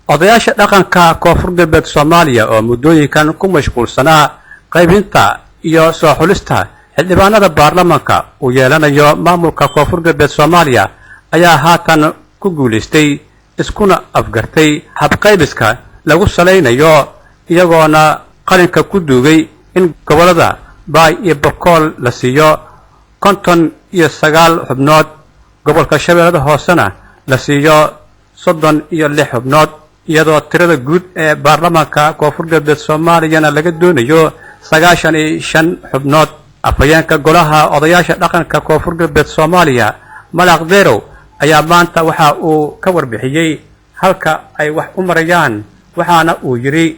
odayaasha dhaqanka koonfur galbeed Soomaaliya oo muddooyinkan ku mashquulsanaa qaybinta iyo soo xulista xildhibaanada baarlamaanka uu yeelanayo maamulka koonfur galbeed Soomaaliya ayaa haatan ku guuleystay iskuna afgartay habqaybiska lagu salaynayo iyagoona qalinka ku duugay in gobolada Baay iyo Boqol la siiyo 59 xubnood gobolka Shabeellada Hoosena la siiyo 36 xubnood iyadoo tirada guud ee baarlamaanka koonfur galbeed Soomaaliyana laga doonayo 95 xubnood afayeenka golaha odayaasha dhaqanka koonfur galbeed Soomaaliya Malaq Deerow ayaa maanta waxa uu ka warbixiyay halka ay wax u marayaan waxaana uu yiri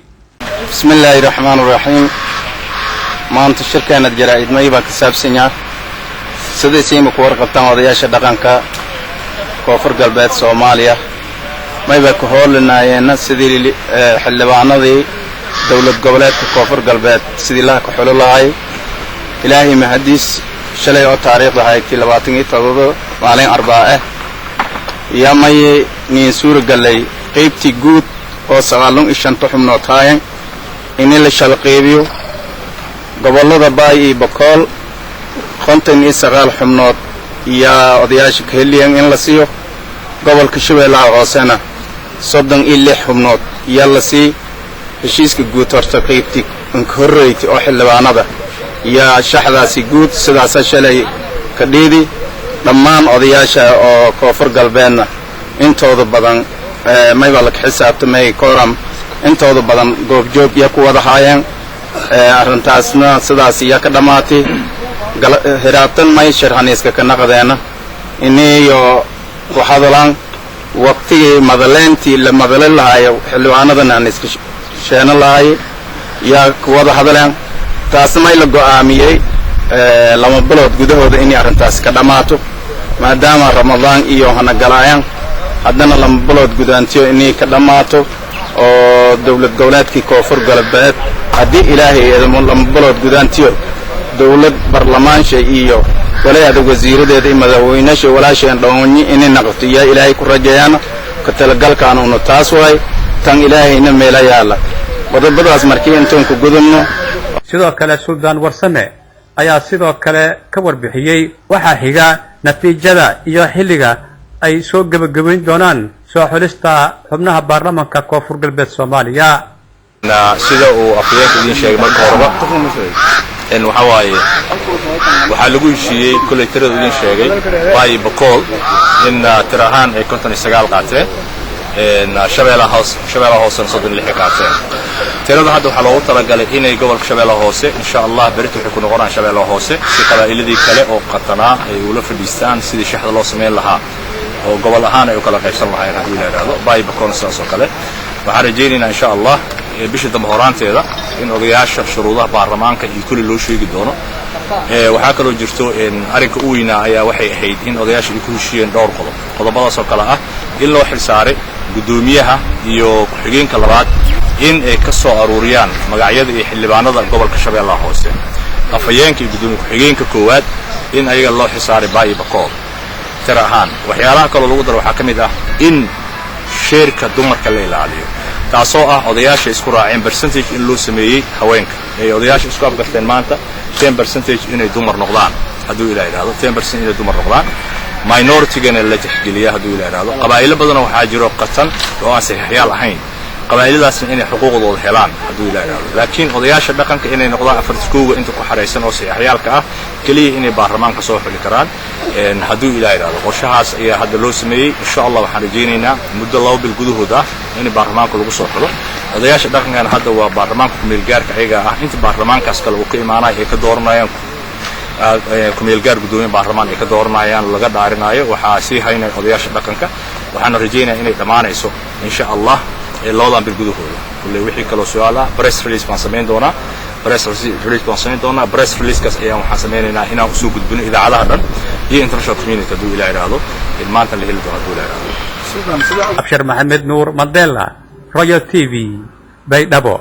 bismillaahir rahmaanir rahiim maanta shirkeenna jaraa'id mayba ka saabsanyaa sidaysiima ku warqabtaan odayaasha dhaqanka koonfur galbeed Soomaaliya mayba ku hoolinayeen sidii xildhibaanadii dawlad goboleedka koonfur galbeed sidii la ku xululahay ilaahay mahadiis shalay oo taariikhda ahayd 27 maalin arbaa yamay nin suura galay qaybtii guud oo 95 xubnood taayeen in la shal qaybiyo gobolada Baay iyo Boqol 59 xubnood iyo odayaasha keliyan in la siiyo gobolka Shabeellaha Hoosena 36 xubnood iyo la sii heshiiska guud horta qaybtii horreeyay oo xildhibaanada iyo shaxdaasi guud sidaas shalay ka dheedi dhammaan odayaasha oo koonfur galbeedna intooda badan mayba la xisaabtamay kooram intooda badan goobjoog iyo ku wada haayeen arrintaasna sidaas iyo ka dhamaatay hiraabtan may sharxaniiska ka naqdeena inayo ku hadalaan waqtigii madaleyntii la madalin lahayo xildhibaanadana aan iska sheena lahayo ya ku wada hadalaan taasna la go'aamiyay lama bilood gudahooda in arrintaas ka dhamaato maadaama Ramadaan iyo hana galayaan haddana lama bilood gudaantiyo in ka dhamaato oo dawlad goboleedkii koonfur galbeed haddii ilaahay lama bilood gudaantiyo dawlad barlamaansha iyo walaayada wasiiradeeda iyo madaxweynaha walaasheen dhawnyi in naqtiya ilaahay ku rajeeyana ka talagalkaan uu taas way tan ilaahayna meela yaala wadabadaas markii intaan ku gudubno sidoo kale Suldaan Warsame ayaa sidoo kale ka warbixiyay waxa xiga natiijada iyo xilliga ay soo gabagabayn doonaan soo xulista xubnaha baarlamaanka koonfur galbeed Soomaaliya sida uu afayeenka idin sheegay marka horeba in waxa waaye waxa lagu heshiiyay kulay tirada idin sheegay Baay Boqol in tirahan ay 59 qaateen Shabeellaha Hoose 36 qaateen tirada hadda waxa loogu talagalay inay gobolka Shabeellaha Hoose insha Allah berito waxay ku noqonayaan Shabeellaha Hoose si qabaa'ilada kale oo qatanaa ay ula fadhiistaan sidii shaxda loo sameeyay lahaa oo gobol ahaan ay u kala qaybsan lahaayeen hadii la yiraahdo Baay Boqol saasoo kale waxaan rajaynaynaa insha Allah bisha dambe horaanteeda in odayaasha shuruudaha baarlamaanka iyo kulli loo sheegi doono waxa kale oo jirto in arinka u weynaa ayaa waxay ahayd in odayaasha ay ku heshiiyeen dhowr qodobadaas oo kale ah in loo xilsaaray gudoomiyaha iyo ku-xigeenka labaad in ay ka soo aruuriyaan magacyada iyo xildhibaanada gobolka Shabeellaha Hoose afayeenka iyo gudoomiyaha ku-xigeenka koowaad in ayaga loo xilsaaray Baay Boqol tirahan waxyaalaha kale lagu daro waxa kamid ah in sheerka dumarka la ilaaliyo taasoo ah odayaasha isku raaceen percentage in loo sameeyay haweenka ay odayaasha isku afgarteen maanta 10% inay dumar noqdaan haduu ilaa yiraahdo 10% inay dumar noqdaan minority-gana la tixgeliyo haduu ilaa yiraahdo qabaa'ilo badan waxa jiro qatan oo aan saxiixyaal ahayn qabaa'iladaasna inay xuquuqdooda helaan haduu ilaa yiraahdo laakiin odayaasha dhaqanka inay noqdaan afartiskooga inta ku xareysan oo saxiixyaalka ah kaliya inay baarlamaanka soo xuli karaan haduu ilaa yiraahdo qorshahaas ayaa hadda loo sameeyay insha Allah waxaan rajaynaynaa muddo 2 bil gudahooda in baarlamaanka lagu soo xulo odayaasha dhaqanka hadda waa baarlamaanka kumeel gaarka ayaga ah inta baarlamaankaas kale uu ka imaanay ay ka dooranayaan kumeel gaar gudoomiye baarlamaan ay ka dooranayaan laga dhaarinayo waxa si haynay odayaasha dhaqanka waxaan rajaynaynaa inay dhamaanayso insha Allah 2 bil gudahooda kulli wixii kale su'aalaha press release baan sameyn doonaa press release kaas ayaan waxaan sameynaynaa inaan u soo gudbino idaacadaha dhan iyo international community haduu ilaa yiraahdo in maanta la heli doono haduu ilaa yiraahdo Abshir Maxamed Nuur Mandela Royal TV Baydhabo